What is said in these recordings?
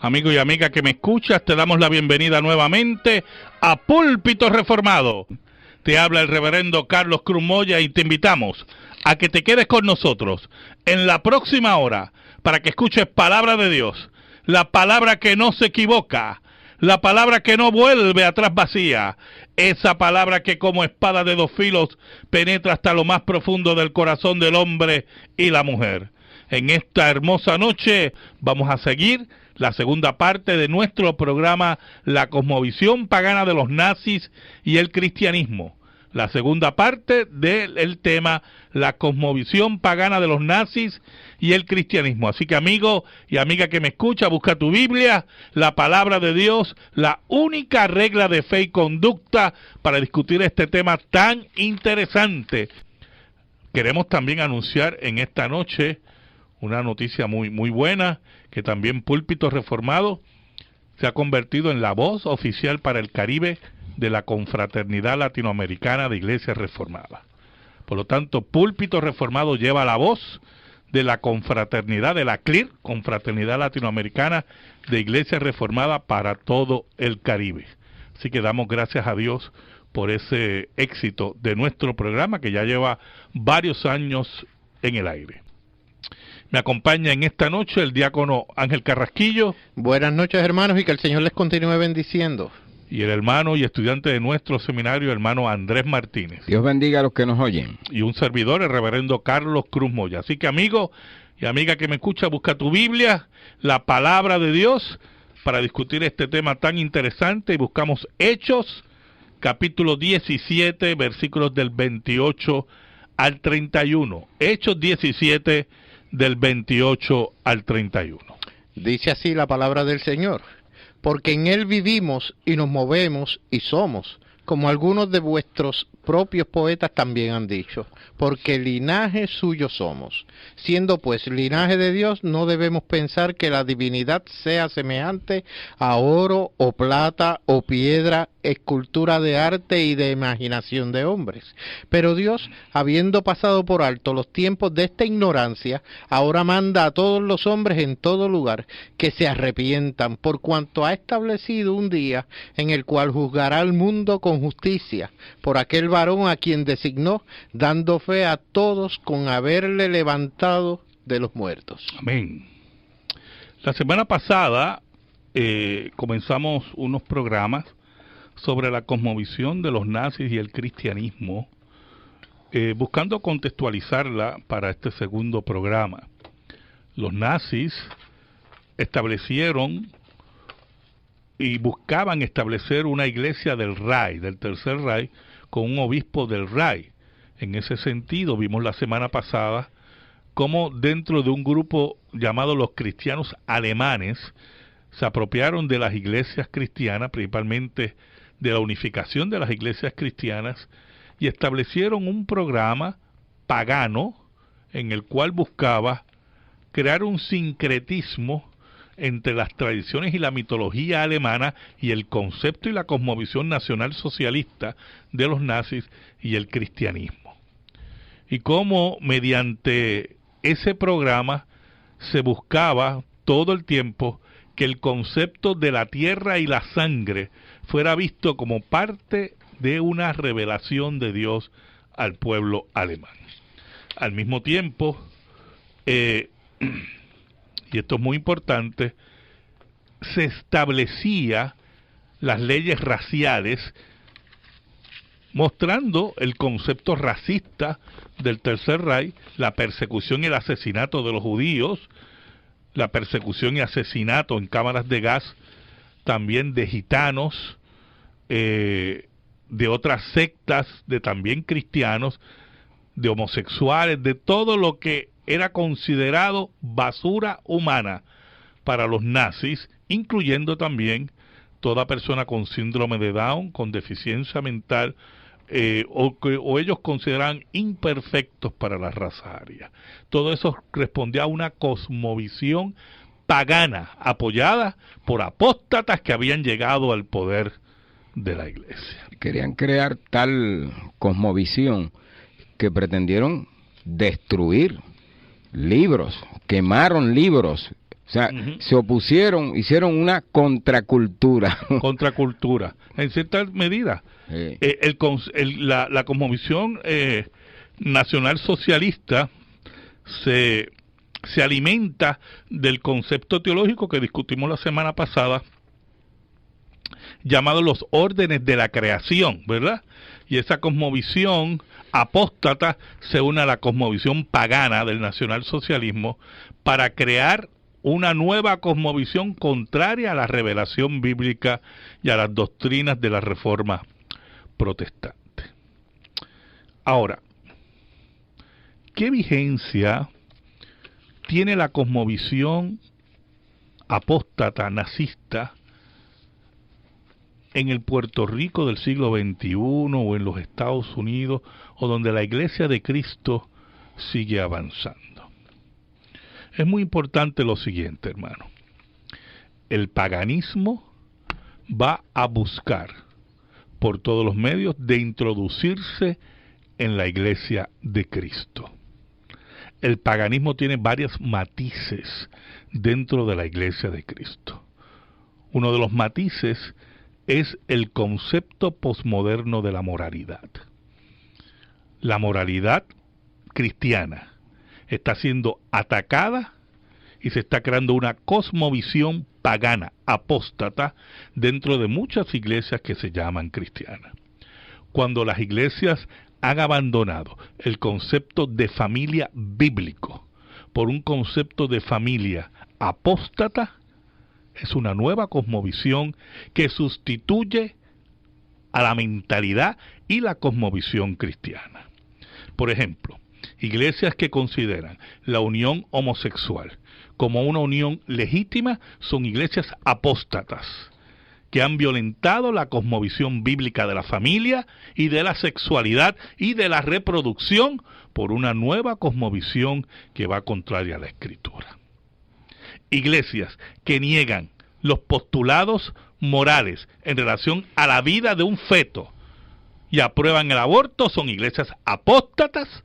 Amigo y amiga que me escuchas, te damos la bienvenida nuevamente a Púlpito Reformado. Te habla el reverendo Carlos Cruz Moya y te invitamos a que te quedes con nosotros en la próxima hora para que escuches palabra de Dios, la palabra que no se equivoca, la palabra que no vuelve atrás vacía, esa palabra que como espada de dos filos penetra hasta lo más profundo del corazón del hombre y la mujer. En esta hermosa noche vamos a seguir la segunda parte de nuestro programa La cosmovisión pagana de los nazis y el cristianismo. La segunda parte del tema La cosmovisión pagana de los nazis y el cristianismo. Así que amigo y amiga que me escucha, busca tu Biblia, la palabra de Dios, la única regla de fe y conducta para discutir este tema tan interesante. Queremos también anunciar en esta noche una noticia muy buena, que también Púlpito Reformado se ha convertido en la voz oficial para el Caribe de la Confraternidad Latinoamericana de Iglesias Reformadas. Por lo tanto, Púlpito Reformado lleva la voz de la confraternidad, de la CLIR, Confraternidad Latinoamericana de Iglesias Reformadas para todo el Caribe. Así que damos gracias a Dios por ese éxito de nuestro programa que ya lleva varios años en el aire. Me acompaña en esta noche el diácono Ángel Carrasquillo. Buenas noches, hermanos, y que el Señor les continúe bendiciendo. Y el hermano y estudiante de nuestro seminario, hermano Andrés Martínez. Dios bendiga a los que nos oyen. Y un servidor, el reverendo Carlos Cruz Moya. Así que, amigo y amiga que me escucha, busca tu Biblia, la palabra de Dios, para discutir este tema tan interesante. Y buscamos Hechos, capítulo 17, versículos del 28 al 31. Hechos 17, del 28 al 31. Dice así la palabra del Señor: porque en Él vivimos y nos movemos y somos, como algunos de vuestros propios poetas también han dicho, porque linaje suyo somos. Siendo pues linaje de Dios, no debemos pensar que la divinidad sea semejante a oro o plata o piedra, escultura de arte y de imaginación de hombres. Pero Dios, habiendo pasado por alto los tiempos de esta ignorancia, ahora manda a todos los hombres en todo lugar que se arrepientan, por cuanto ha establecido un día en el cual juzgará al mundo con justicia, por aquel varón a quien designó, dando fe a todos con haberle levantado de los muertos. Amén. La semana pasada comenzamos unos programas sobre la cosmovisión de los nazis y el cristianismo, buscando contextualizarla para este segundo programa. Los nazis establecieron y buscaban establecer una iglesia del Reich, del Tercer Reich, con un obispo del Reich. En ese sentido, vimos la semana pasada cómo dentro de un grupo llamado los cristianos alemanes se apropiaron de las iglesias cristianas, principalmente de la unificación de las iglesias cristianas, y establecieron un programa pagano en el cual buscaba crear un sincretismo entre las tradiciones y la mitología alemana y el concepto y la cosmovisión nacional socialista de los nazis y el cristianismo. Y cómo mediante ese programa se buscaba todo el tiempo que el concepto de la tierra y la sangre fuera visto como parte de una revelación de Dios al pueblo alemán. Al mismo tiempo, y esto es muy importante, se establecía las leyes raciales, mostrando el concepto racista del Tercer Reich, la persecución y el asesinato de los judíos, la persecución y asesinato en cámaras de gas también de gitanos, de otras sectas, de también cristianos, de homosexuales, de todo lo que era considerado basura humana para los nazis, incluyendo también toda persona con síndrome de Down, con deficiencia mental, o ellos consideran imperfectos para la raza aria. Todo eso respondía a una cosmovisión pagana, apoyada por apóstatas que habían llegado al poder de la iglesia. Querían crear tal cosmovisión que pretendieron destruir libros, quemaron libros O sea, se opusieron, hicieron una contracultura. Contracultura, en cierta medida. La cosmovisión nacional socialista se alimenta del concepto teológico que discutimos la semana pasada, llamado los órdenes de la creación, ¿verdad? Y esa cosmovisión apóstata se une a la cosmovisión pagana del nacionalsocialismo para crear una nueva cosmovisión contraria a la revelación bíblica y a las doctrinas de la Reforma protestante. Ahora, ¿qué vigencia tiene la cosmovisión apóstata nazista en el Puerto Rico del siglo XXI o en los Estados Unidos, o donde la Iglesia de Cristo sigue avanzando? Es muy importante lo siguiente, hermano. El paganismo va a buscar por todos los medios de introducirse en la Iglesia de Cristo. El paganismo tiene varios matices dentro de la Iglesia de Cristo. Uno de los matices es el concepto posmoderno de la moralidad. La moralidad cristiana está siendo atacada y se está creando una cosmovisión pagana, apóstata, dentro de muchas iglesias que se llaman cristianas. Cuando las iglesias han abandonado el concepto de familia bíblico por un concepto de familia apóstata, es una nueva cosmovisión que sustituye a la mentalidad y la cosmovisión cristiana. Por ejemplo, iglesias que consideran la unión homosexual como una unión legítima son iglesias apóstatas, que han violentado la cosmovisión bíblica de la familia y de la sexualidad y de la reproducción por una nueva cosmovisión que va contraria a la Escritura. Iglesias que niegan los postulados morales en relación a la vida de un feto y aprueban el aborto son iglesias apóstatas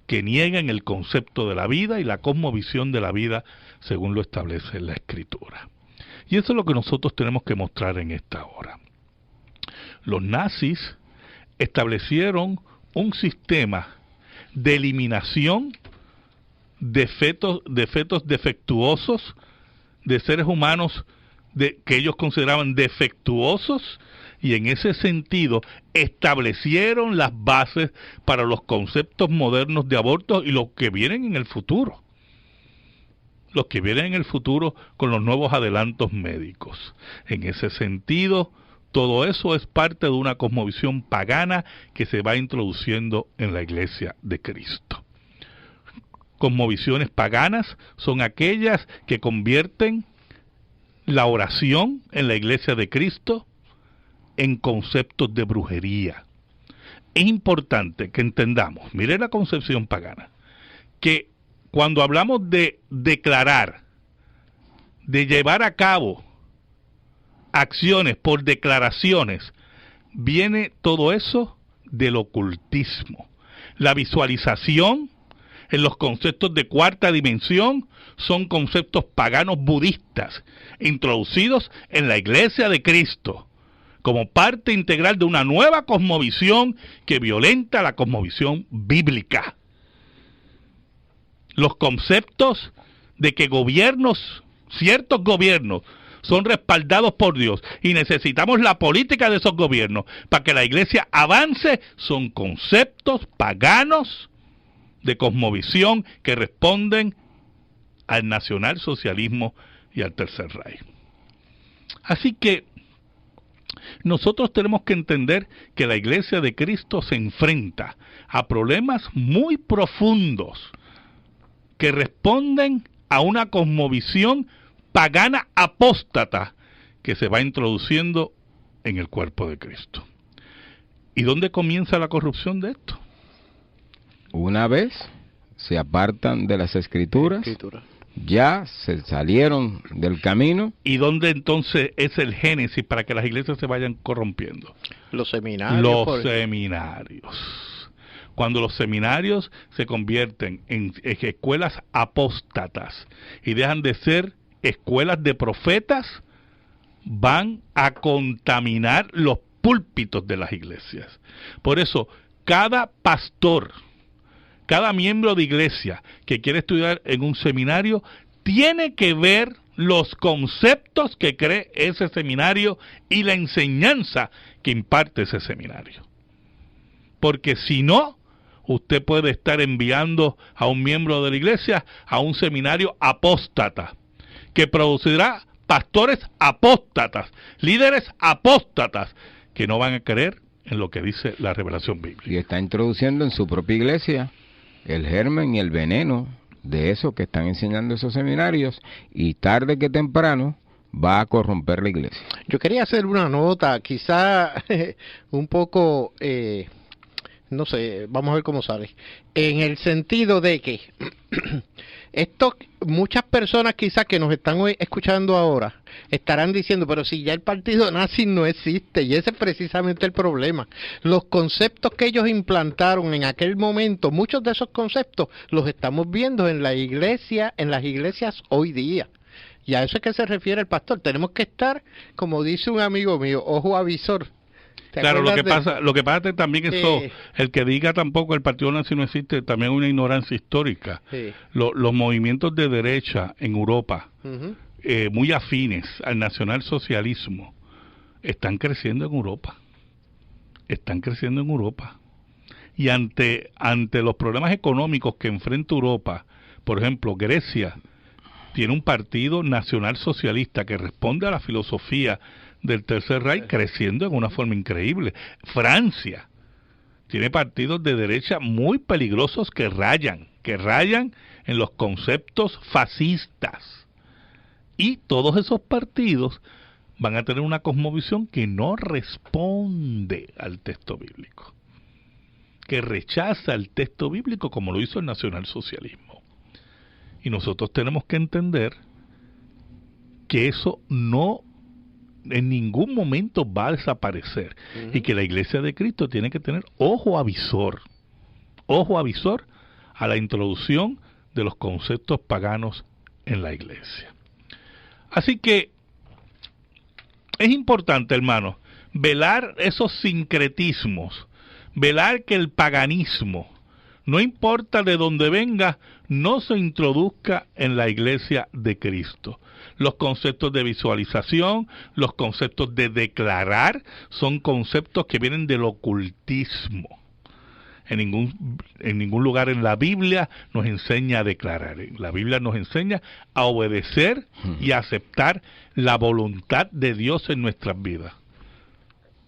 que niegan el concepto de la vida y la cosmovisión de la vida según lo establece la Escritura. Y eso es lo que nosotros tenemos que mostrar en esta hora. Los nazis establecieron un sistema de eliminación de fetos defectuosos, de seres humanos que ellos consideraban defectuosos, y en ese sentido establecieron las bases para los conceptos modernos de aborto y los que vienen en el futuro. Los que vienen en el futuro con los nuevos adelantos médicos. En ese sentido, todo eso es parte de una cosmovisión pagana que se va introduciendo en la Iglesia de Cristo. Cosmovisiones paganas son aquellas que convierten la oración en la Iglesia de Cristo en conceptos de brujería. Es importante que entendamos, mire la concepción pagana, que cuando hablamos de declarar, de llevar a cabo acciones por declaraciones, viene todo eso del ocultismo. La visualización en los conceptos de cuarta dimensión son conceptos paganos budistas introducidos en la Iglesia de Cristo como parte integral de una nueva cosmovisión que violenta la cosmovisión bíblica. Los conceptos de que ciertos gobiernos son respaldados por Dios y necesitamos la política de esos gobiernos para que la Iglesia avance, son conceptos paganos de cosmovisión que responden al nacionalsocialismo y al Tercer Reich. Así que nosotros tenemos que entender que la Iglesia de Cristo se enfrenta a problemas muy profundos que responden a una cosmovisión pagana apóstata que se va introduciendo en el cuerpo de Cristo. ¿Y dónde comienza la corrupción de esto? Una vez se apartan de las Escrituras, ya se salieron del camino. ¿Y dónde entonces es el génesis para que las iglesias se vayan corrompiendo? Los seminarios. Los seminarios. Cuando los seminarios se convierten en escuelas apóstatas y dejan de ser escuelas de profetas, van a contaminar los púlpitos de las iglesias. Por eso, cada pastor, cada miembro de iglesia que quiere estudiar en un seminario, tiene que ver los conceptos que cree ese seminario y la enseñanza que imparte ese seminario. Porque si no, usted puede estar enviando a un miembro de la iglesia a un seminario apóstata, que producirá pastores apóstatas, líderes apóstatas, que no van a creer en lo que dice la revelación bíblica. Y está introduciendo en su propia iglesia el germen y el veneno de eso que están enseñando esos seminarios, y tarde que temprano va a corromper la iglesia. Yo quería hacer una nota, quizá un poco, no sé, vamos a ver cómo sale, en el sentido de que muchas personas quizás que nos están escuchando ahora estarán diciendo, pero si ya el partido nazi no existe, y ese es precisamente el problema. Los conceptos que ellos implantaron en aquel momento, muchos de esos conceptos los estamos viendo en la iglesia, en las iglesias hoy día. Y a eso es que se refiere el pastor. Tenemos que estar, como dice un amigo mío, ojo avisor. Claro, lo que pasa también eso, el que diga tampoco el partido nazi no existe, también es una ignorancia histórica. Sí. Los movimientos de derecha en Europa, muy afines al nacionalsocialismo, están creciendo en Europa. Están creciendo en Europa. Y ante los problemas económicos que enfrenta Europa, por ejemplo, Grecia tiene un partido nacionalsocialista que responde a la filosofía del Tercer Reich, creciendo en una forma increíble. Francia tiene partidos de derecha muy peligrosos que rayan en los conceptos fascistas. Y todos esos partidos van a tener una cosmovisión que no responde al texto bíblico, que rechaza el texto bíblico como lo hizo el nacionalsocialismo. Y nosotros tenemos que entender que eso no en ningún momento va a desaparecer, y que la Iglesia de Cristo tiene que tener ojo avisor a la introducción de los conceptos paganos en la Iglesia. Así que es importante, hermanos, velar esos sincretismos, velar que el paganismo, no importa de dónde venga, no se introduzca en la Iglesia de Cristo. Los conceptos de visualización, los conceptos de declarar, son conceptos que vienen del ocultismo. En ningún lugar en la Biblia nos enseña a declarar. La Biblia nos enseña a obedecer y a aceptar la voluntad de Dios en nuestras vidas.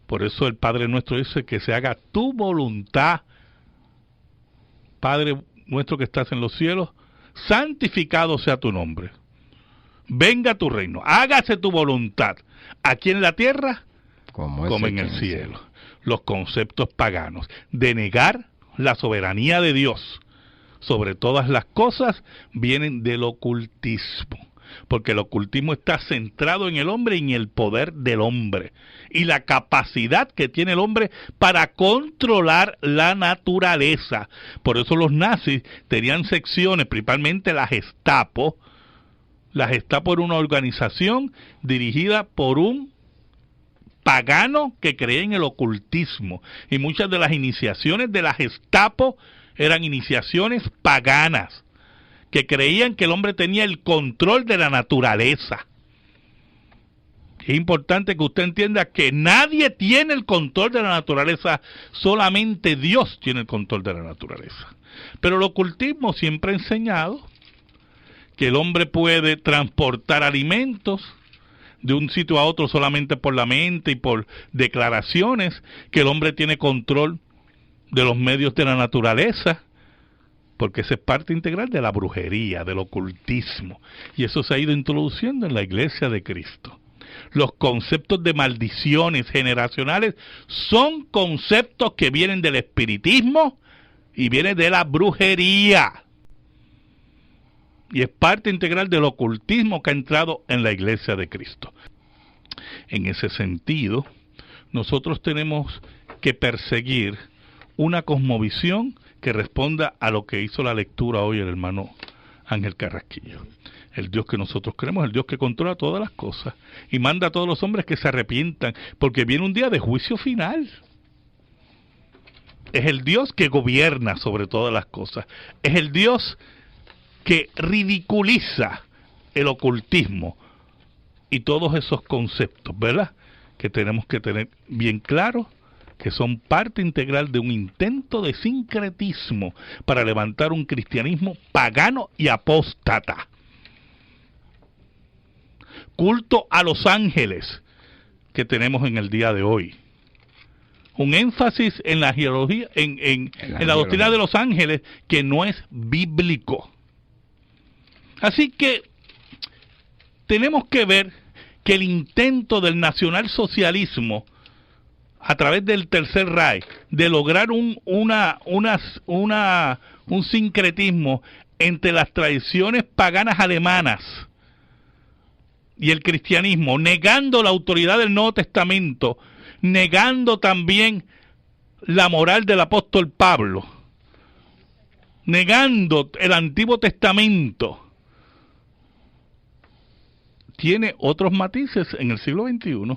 Por eso el Padre nuestro dice que se haga tu voluntad. Padre nuestro que estás en los cielos, santificado sea tu nombre. Venga tu reino, hágase tu voluntad, aquí en la tierra como en el cielo. Los conceptos paganos de negar la soberanía de Dios sobre todas las cosas vienen del ocultismo, porque el ocultismo está centrado en el hombre y en el poder del hombre y la capacidad que tiene el hombre para controlar la naturaleza. Por eso los nazis tenían secciones, principalmente la Gestapo. La Gestapo era una organización dirigida por un pagano que creía en el ocultismo, y muchas de las iniciaciones de la Gestapo eran iniciaciones paganas, que creían que el hombre tenía el control de la naturaleza. Es importante que usted entienda que nadie tiene el control de la naturaleza, solamente Dios tiene el control de la naturaleza. Pero el ocultismo siempre ha enseñado que el hombre puede transportar alimentos de un sitio a otro solamente por la mente y por declaraciones, que el hombre tiene control de los medios de la naturaleza, porque esa es parte integral de la brujería, del ocultismo, y eso se ha ido introduciendo en la Iglesia de Cristo. Los conceptos de maldiciones generacionales son conceptos que vienen del espiritismo y vienen de la brujería. Y es parte integral del ocultismo que ha entrado en la Iglesia de Cristo. En ese sentido, nosotros tenemos que perseguir una cosmovisión que responda a lo que hizo la lectura hoy el hermano Ángel Carrasquillo. El Dios que nosotros creemos, el Dios que controla todas las cosas y manda a todos los hombres que se arrepientan, porque viene un día de juicio final. Es el Dios que gobierna sobre todas las cosas. Es el Dios que ridiculiza el ocultismo y todos esos conceptos, ¿verdad?, que tenemos que tener bien claros, que son parte integral de un intento de sincretismo para levantar un cristianismo pagano y apóstata. Culto a los ángeles que tenemos en el día de hoy. Un énfasis en la geología, en la doctrina de los ángeles que no es bíblico. Así que tenemos que ver que el intento del nacionalsocialismo a través del Tercer Reich de lograr un sincretismo entre las tradiciones paganas alemanas y el cristianismo, negando la autoridad del Nuevo Testamento, negando también la moral del apóstol Pablo, negando el Antiguo Testamento, tiene otros matices en el siglo XXI,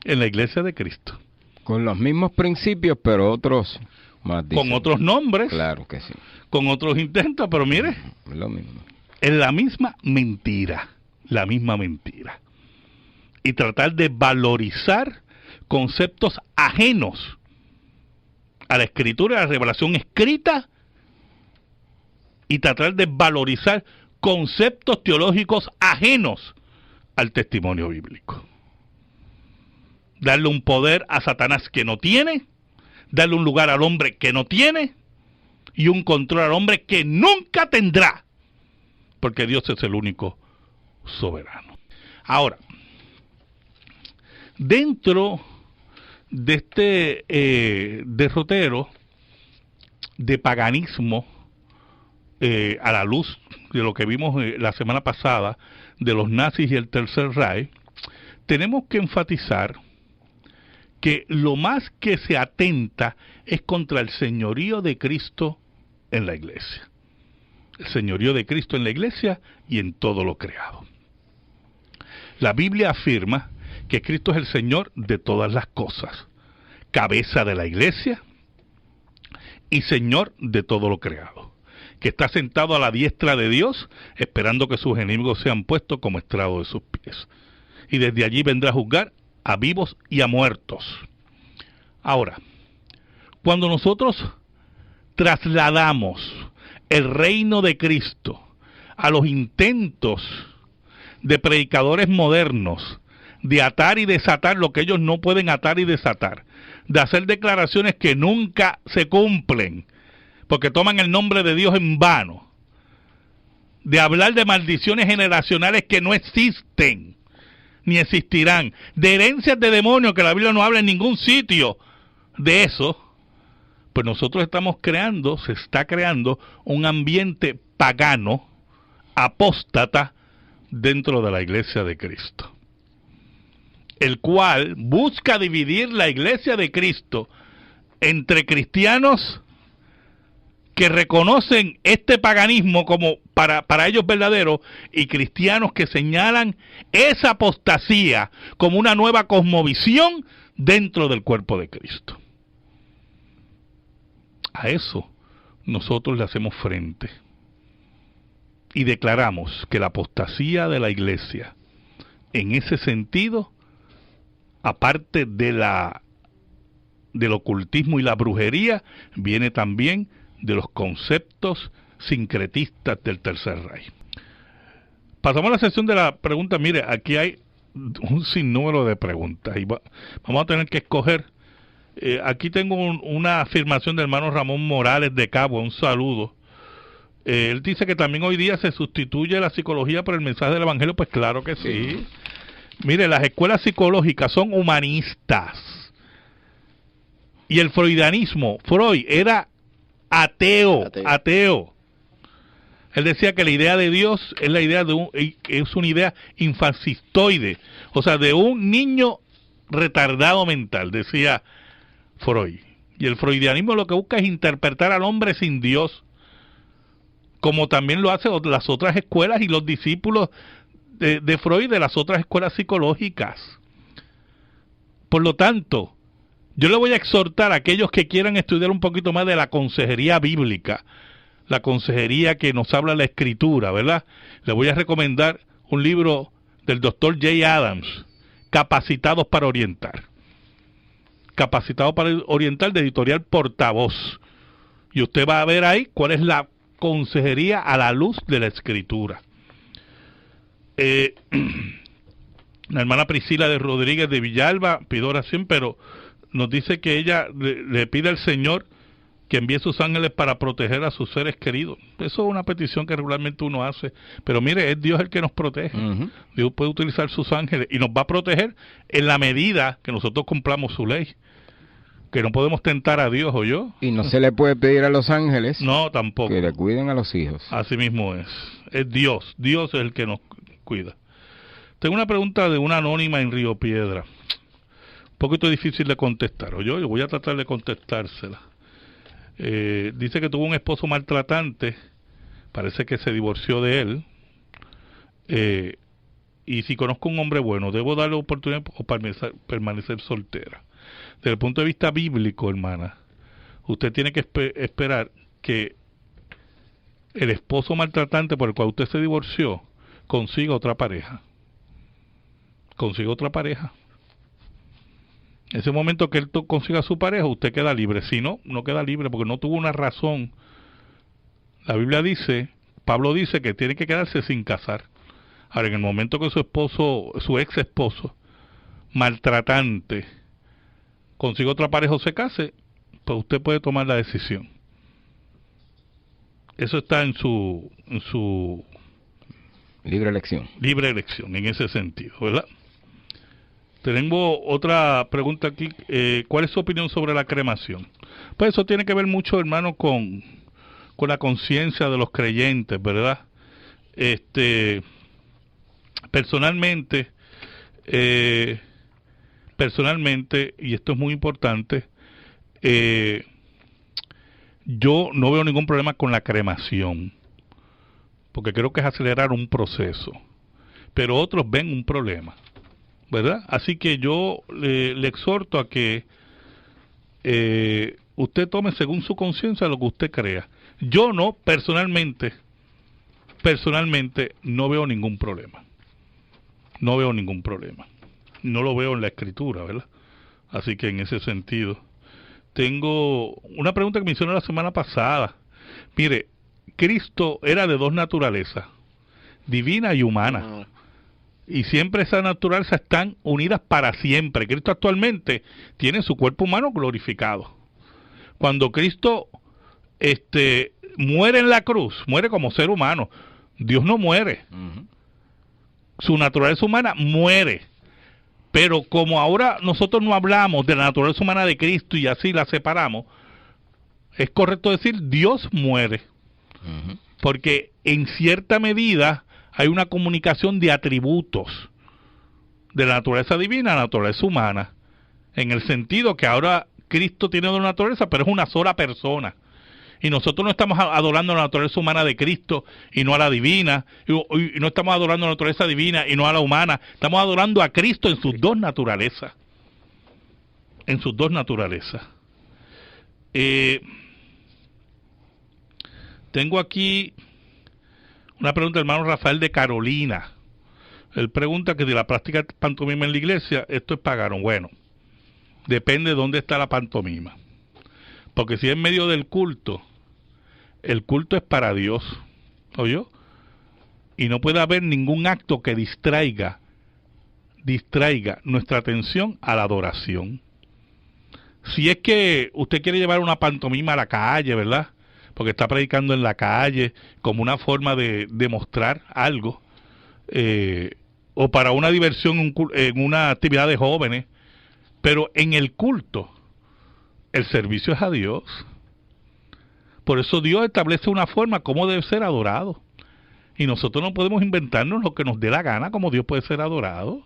en la Iglesia de Cristo. Con los mismos principios, pero otros matices. Con otros nombres. Claro que sí. Con otros intentos, pero mire, lo mismo. Es la misma mentira. La misma mentira. Y tratar de valorizar conceptos ajenos a la escritura, a la revelación escrita, y tratar de valorizar conceptos teológicos ajenos al testimonio bíblico. Darle un poder a Satanás que no tiene, darle un lugar al hombre que no tiene, y un control al hombre que nunca tendrá, porque Dios es el único soberano. Ahora, dentro de este derrotero de paganismo, a la luz de lo que vimos la semana pasada de los nazis y el Tercer Reich, tenemos que enfatizar que lo más que se atenta es contra el señorío de Cristo en la iglesia. El señorío de Cristo en la iglesia y en todo lo creado. La Biblia afirma que Cristo es el Señor de todas las cosas, cabeza de la iglesia y Señor de todo lo creado, que está sentado a la diestra de Dios, esperando que sus enemigos sean puestos como estrado de sus pies. Y desde allí vendrá a juzgar a vivos y a muertos. Ahora, cuando nosotros trasladamos el reino de Cristo a los intentos de predicadores modernos de atar y desatar lo que ellos no pueden atar y desatar, de hacer declaraciones que nunca se cumplen, porque toman el nombre de Dios en vano, de hablar de maldiciones generacionales que no existen, ni existirán, de herencias de demonios que la Biblia no habla en ningún sitio de eso, pues nosotros se está creando un ambiente pagano, apóstata, dentro de la iglesia de Cristo, el cual busca dividir la iglesia de Cristo entre cristianos que reconocen este paganismo como para ellos verdadero, y cristianos que señalan esa apostasía como una nueva cosmovisión dentro del cuerpo de Cristo. A eso nosotros le hacemos frente y declaramos que la apostasía de la iglesia, en ese sentido, aparte del ocultismo y la brujería, viene también de los conceptos sincretistas del Tercer Reich. Pasamos a la sección de la pregunta. Mire, aquí hay un sinnúmero de preguntas y vamos a tener que escoger. Aquí tengo una afirmación del hermano Ramón Morales de Cabo, un saludo. Él dice que también hoy día se sustituye la psicología por el mensaje del evangelio. Pues claro que sí. Mire, las escuelas psicológicas son humanistas. Y el freudianismo, Freud era ateo. Él decía que la idea de Dios es la idea es una idea infancistoide, o sea, de un niño retardado mental, decía Freud. Y el freudianismo lo que busca es interpretar al hombre sin Dios, como también lo hacen las otras escuelas y los discípulos de Freud de las otras escuelas psicológicas. Por lo tanto, yo le voy a exhortar a aquellos que quieran estudiar un poquito más de la consejería bíblica, la consejería que nos habla la Escritura, ¿verdad? Le voy a recomendar un libro del doctor Jay Adams, Capacitados para Orientar. Capacitados para Orientar, de editorial Portavoz. Y usted va a ver ahí cuál es la consejería a la luz de la Escritura. La hermana Priscila de Rodríguez de Villalba pidió oración, pero nos dice que ella le pide al Señor que envíe sus ángeles para proteger a sus seres queridos. Eso es una petición que regularmente uno hace, pero mire, es Dios el que nos protege. Dios puede utilizar sus ángeles y nos va a proteger en la medida que nosotros cumplamos su ley. Que no podemos tentar a Dios, ¿o yo? Y no se le puede pedir a los ángeles, no, tampoco, que le cuiden a los hijos. Así mismo es Dios es el que nos cuida. Tengo una pregunta de una anónima en Río Piedra, un poquito difícil de contestar, ¿o yo voy a tratar de contestársela. Dice que tuvo un esposo maltratante, parece que se divorció de él, y si conozco un hombre bueno, ¿debo darle oportunidad o permanecer soltera? Desde el punto de vista bíblico, hermana, usted tiene que esperar que el esposo maltratante por el cual usted se divorció consiga otra pareja. Consiga otra pareja. En ese momento que él consiga su pareja, usted queda libre. Si no, no queda libre porque no tuvo una razón. La Biblia dice, Pablo dice que tiene que quedarse sin casar. Ahora, en el momento que su ex esposo maltratante consiga otra pareja o se case, pues usted puede tomar la decisión. Eso está en su libre elección. Libre elección, en ese sentido, ¿verdad? Tengo otra pregunta aquí. ¿Cuál es su opinión sobre la cremación? Pues eso tiene que ver mucho, hermano, con la conciencia de los creyentes, ¿verdad? Personalmente, y esto es muy importante, yo no veo ningún problema con la cremación, porque creo que es acelerar un proceso, pero otros ven un problema, ¿verdad? Así que yo le exhorto a que usted tome según su conciencia lo que usted crea. Yo no, personalmente no veo ningún problema. No veo ningún problema. No lo veo en la Escritura, ¿verdad? Así que en ese sentido. Tengo una pregunta que me hicieron la semana pasada. Mire, Cristo era de dos naturalezas, divina y humana. Y siempre esas naturalezas están unidas para siempre. Cristo actualmente tiene su cuerpo humano glorificado. Cuando Cristo muere en la cruz, muere como ser humano. Dios no muere. Su naturaleza humana muere. Pero como ahora nosotros no hablamos de la naturaleza humana de Cristo y así la separamos, es correcto decir Dios muere. Porque en cierta medida hay una comunicación de atributos de la naturaleza divina a la naturaleza humana, en el sentido que ahora Cristo tiene dos naturalezas, pero es una sola persona. Y nosotros no estamos adorando la naturaleza humana de Cristo y no a la divina, y no estamos adorando la naturaleza divina y no a la humana, estamos adorando a Cristo en sus dos naturalezas. En sus dos naturalezas. Tengo aquí una pregunta del hermano Rafael de Carolina. Él pregunta que si la práctica de pantomima en la iglesia, esto es pagano. Bueno, depende de dónde está la pantomima. Porque si es en medio del culto, el culto es para Dios, ¿oyó? Y no puede haber ningún acto que distraiga nuestra atención a la adoración. Si es que usted quiere llevar una pantomima a la calle, ¿verdad? Porque está predicando en la calle como una forma de demostrar algo, o para una diversión en una actividad de jóvenes, pero en el culto el servicio es a Dios. Por eso Dios establece una forma como debe ser adorado, y nosotros no podemos inventarnos lo que nos dé la gana como Dios puede ser adorado.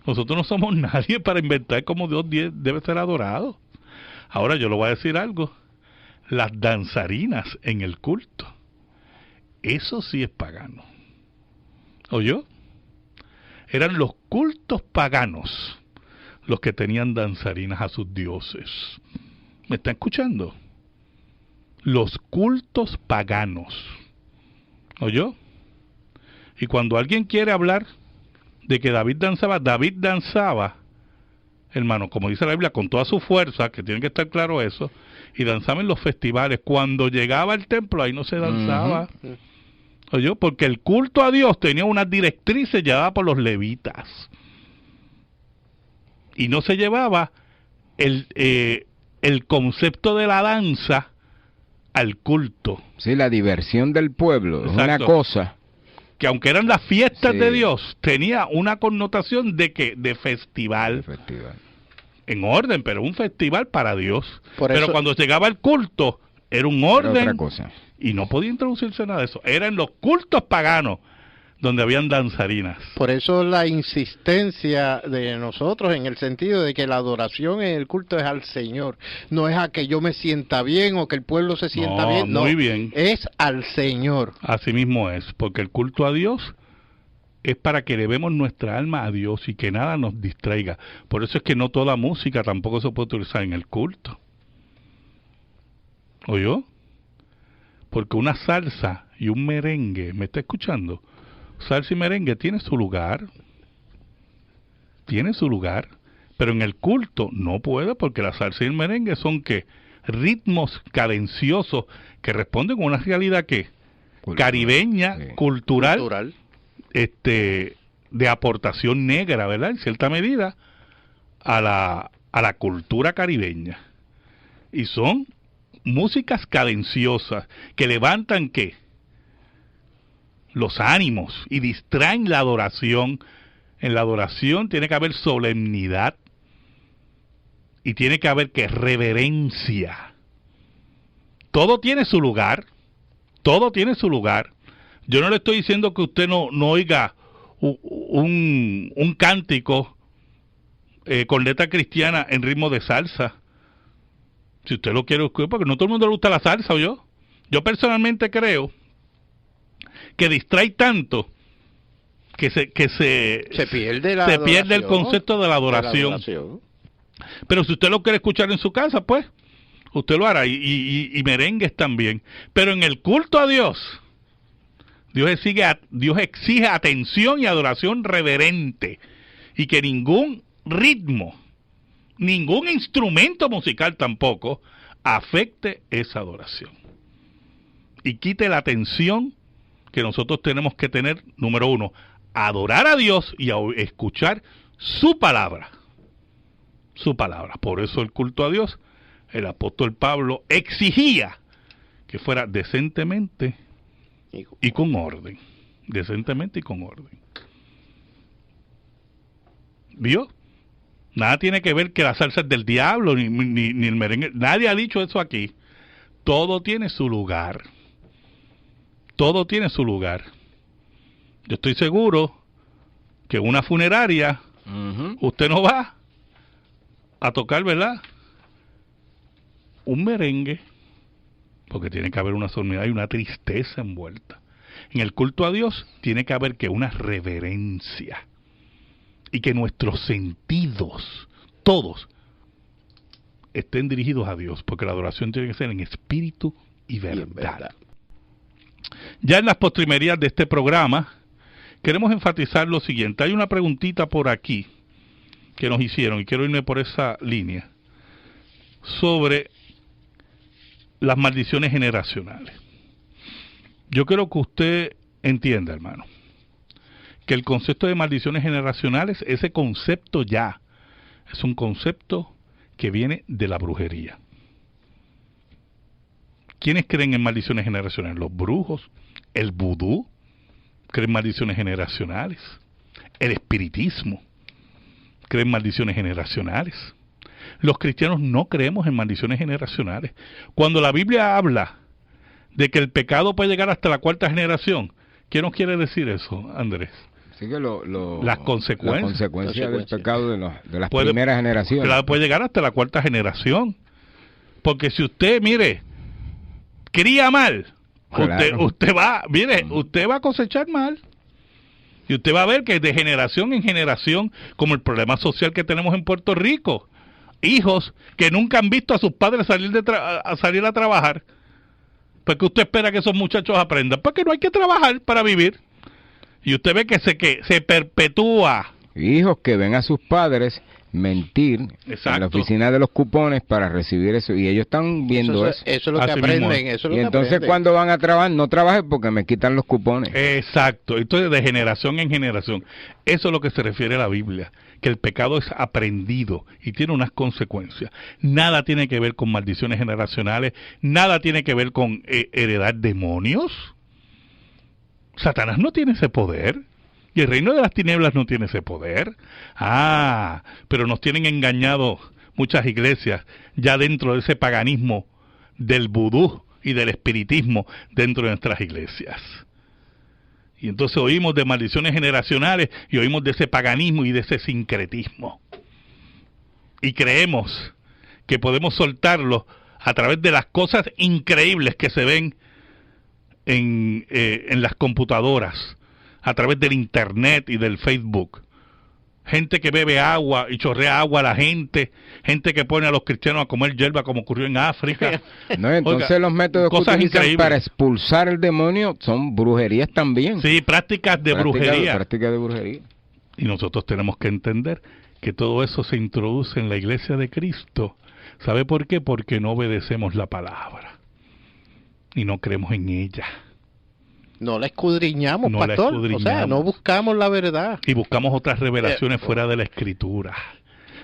Nosotros no somos nadie para inventar cómo Dios debe ser adorado. Ahora yo le voy a decir algo. Las danzarinas en el culto, eso sí es pagano. ¿Oyó? Eran los cultos paganos los que tenían danzarinas a sus dioses. ¿Me están escuchando? Los cultos paganos. ¿Oyó? Y cuando alguien quiere hablar de que David danzaba, hermano, como dice la Biblia, con toda su fuerza, que tiene que estar claro eso, y danzaba en los festivales. Cuando llegaba al templo, ahí no se danzaba. ¿Oyó? Porque el culto a Dios tenía unas directrices llevadas por los levitas. Y no se llevaba el concepto de la danza al culto. Sí, la diversión del pueblo. Exacto. Es una cosa que aunque eran las fiestas sí. de Dios, tenía una connotación de que de festival. En orden, pero un festival para Dios. Pero cuando llegaba el culto, era un orden. Era otra cosa. Y no podía introducirse nada de eso. Eran los cultos paganos donde habían danzarinas. Por eso la insistencia de nosotros en el sentido de que la adoración en el culto es al Señor. No es a que yo me sienta bien o que el pueblo se sienta bien. No, muy bien. Es al Señor. Así mismo es, porque el culto a Dios es para que elevemos nuestra alma a Dios y que nada nos distraiga. Por eso es que no toda música tampoco se puede utilizar en el culto. ¿Oyó? Porque una salsa y un merengue, ¿me está escuchando? Salsa y merengue tiene su lugar, pero en el culto no puede, porque la salsa y el merengue son ¿qué? Ritmos cadenciosos que responden a una realidad que caribeña, sí. cultural. De aportación negra, ¿verdad? En cierta medida a la cultura caribeña. Y son músicas cadenciosas que levantan ¿qué? Los ánimos y distraen la adoración. En la adoración tiene que haber solemnidad y tiene que haber que reverencia. Todo tiene su lugar. Todo tiene su lugar. Yo no le estoy diciendo que usted no oiga un cántico con letra cristiana en ritmo de salsa. Si usted lo quiere escuchar, porque no todo el mundo le gusta la salsa, ¿o yo? Yo personalmente creo que distrae tanto que se pierde el concepto de la adoración. Pero si usted lo quiere escuchar en su casa, pues usted lo hará, y merengues también. Pero en el culto a Dios, Dios exige atención y adoración reverente, y que ningún ritmo, ningún instrumento musical tampoco afecte esa adoración y quite la atención que nosotros tenemos que tener. Número uno, adorar a Dios y a escuchar su palabra. Su palabra. Por eso el culto a Dios, el apóstol Pablo exigía que fuera decentemente y con orden. Decentemente y con orden. ¿Vio? Nada tiene que ver que la salsa es del diablo, ni el merengue. Nadie ha dicho eso aquí. Todo tiene su lugar. Todo tiene su lugar. Yo estoy seguro que en una funeraria usted no va a tocar, ¿verdad?, un merengue, porque tiene que haber una solemnidad y una tristeza envuelta. En el culto a Dios tiene que haber que una reverencia y que nuestros sentidos, todos, estén dirigidos a Dios, porque la adoración tiene que ser en espíritu y verdad. Ya en las postrimerías de este programa queremos enfatizar lo siguiente. Hay una preguntita por aquí que nos hicieron y quiero irme por esa línea sobre las maldiciones generacionales. Yo quiero que usted entienda, hermano, que el concepto de maldiciones generacionales, ese concepto ya es un concepto que viene de la brujería. ¿Quiénes creen en maldiciones generacionales? Los brujos, el vudú, creen maldiciones generacionales, el espiritismo, creen maldiciones generacionales. Los cristianos no creemos en maldiciones generacionales. Cuando la Biblia habla de que el pecado puede llegar hasta la 4ª generación, ¿qué nos quiere decir eso, Andrés? Sí, que las consecuencias del pecado de las primeras generaciones. Claro, puede llegar hasta la 4ª generación. Porque si usted, mire, cría mal, Claro. usted va a cosechar mal. Y usted va a ver que de generación en generación, como el problema social que tenemos en Puerto Rico, hijos que nunca han visto a sus padres salir a salir a trabajar. ¿Por qué usted espera que esos muchachos aprendan? Porque no hay que trabajar para vivir. Y usted ve que se perpetúa. Hijos que ven a sus padres mentir Exacto. en la oficina de los cupones para recibir eso, y ellos están viendo eso. Eso es lo que Así mismo aprenden. es. Eso es lo Y que entonces aprenden. cuando van a trabajar, no trabajen porque me quitan los cupones. Exacto. Entonces, de generación en generación. Eso es lo que se refiere a la Biblia. Que el pecado es aprendido y tiene unas consecuencias. Nada tiene que ver con maldiciones generacionales. Nada tiene que ver con heredar demonios. Satanás no tiene ese poder. Y el reino de las tinieblas no tiene ese poder. Pero nos tienen engañado muchas iglesias ya dentro de ese paganismo del vudú y del espiritismo dentro de nuestras iglesias. Y entonces oímos de maldiciones generacionales y oímos de ese paganismo y de ese sincretismo. Y creemos que podemos soltarlo a través de las cosas increíbles que se ven en las computadoras, a través del internet y del Facebook. Gente que bebe agua y chorrea agua a la gente que pone a los cristianos a comer hierba como ocurrió en África. No, entonces Oiga, los métodos que cosas utilizan increíbles. para expulsar el demonio son brujerías también. Sí, prácticas de brujería. Prácticas de brujería. Y nosotros tenemos que entender que todo eso se introduce en la iglesia de Cristo. ¿Sabe por qué? Porque no obedecemos la palabra y no creemos en ella. No la escudriñamos, No la pastor. escudriñamos. O sea, no buscamos la verdad. Y buscamos otras revelaciones fuera de la Escritura,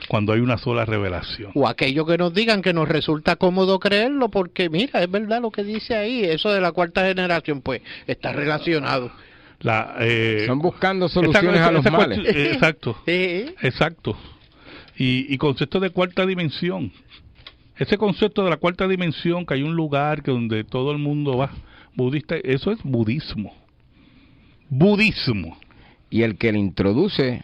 cuando hay una sola revelación. O aquello que nos digan que nos resulta cómodo creerlo, porque mira, es verdad lo que dice ahí. Eso de la cuarta generación, pues, está relacionado. Están buscando soluciones a los males. Exacto, Sí. exacto. Y concepto de cuarta dimensión. Ese concepto de la cuarta dimensión, que hay un lugar que donde todo el mundo va, budista, eso es budismo. Budismo. Y el que le introduce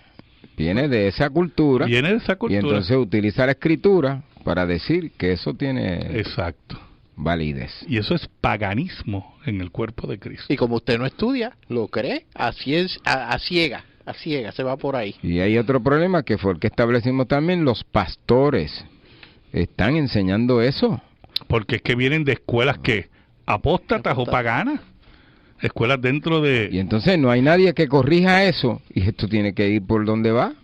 viene de esa cultura. Viene de esa Y cultura. entonces utiliza la escritura para decir que eso tiene Exacto. validez. Y eso es paganismo en el cuerpo de Cristo. Y como usted no estudia, lo cree, así es, a ciega, se va por ahí. Y hay otro problema que fue el que establecimos también, los pastores están enseñando eso. Porque es que vienen de escuelas que apóstatas o paganas. Escuelas dentro de... Y entonces no hay nadie que corrija eso, y esto tiene que ir por donde va.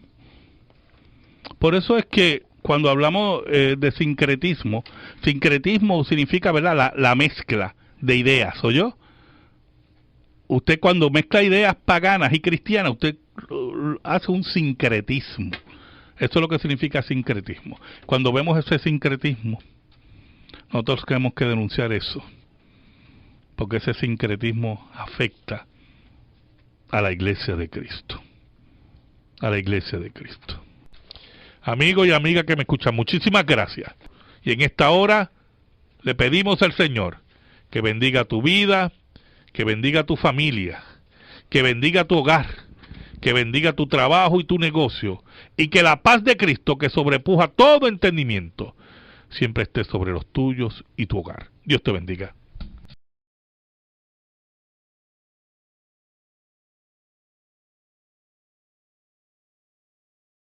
Por eso es que cuando hablamos de sincretismo, sincretismo significa, ¿verdad?, la mezcla de ideas, ¿oyó? Usted cuando mezcla ideas paganas y cristianas, usted hace un sincretismo. Eso es lo que significa sincretismo. Cuando vemos ese sincretismo, nosotros tenemos que denunciar eso, porque ese sincretismo afecta a la iglesia de Cristo. A la iglesia de Cristo. Amigo y amiga que me escuchan, muchísimas gracias. Y en esta hora le pedimos al Señor que bendiga tu vida, que bendiga tu familia, que bendiga tu hogar, que bendiga tu trabajo y tu negocio, y que la paz de Cristo, que sobrepuja todo entendimiento, siempre esté sobre los tuyos y tu hogar. Dios te bendiga.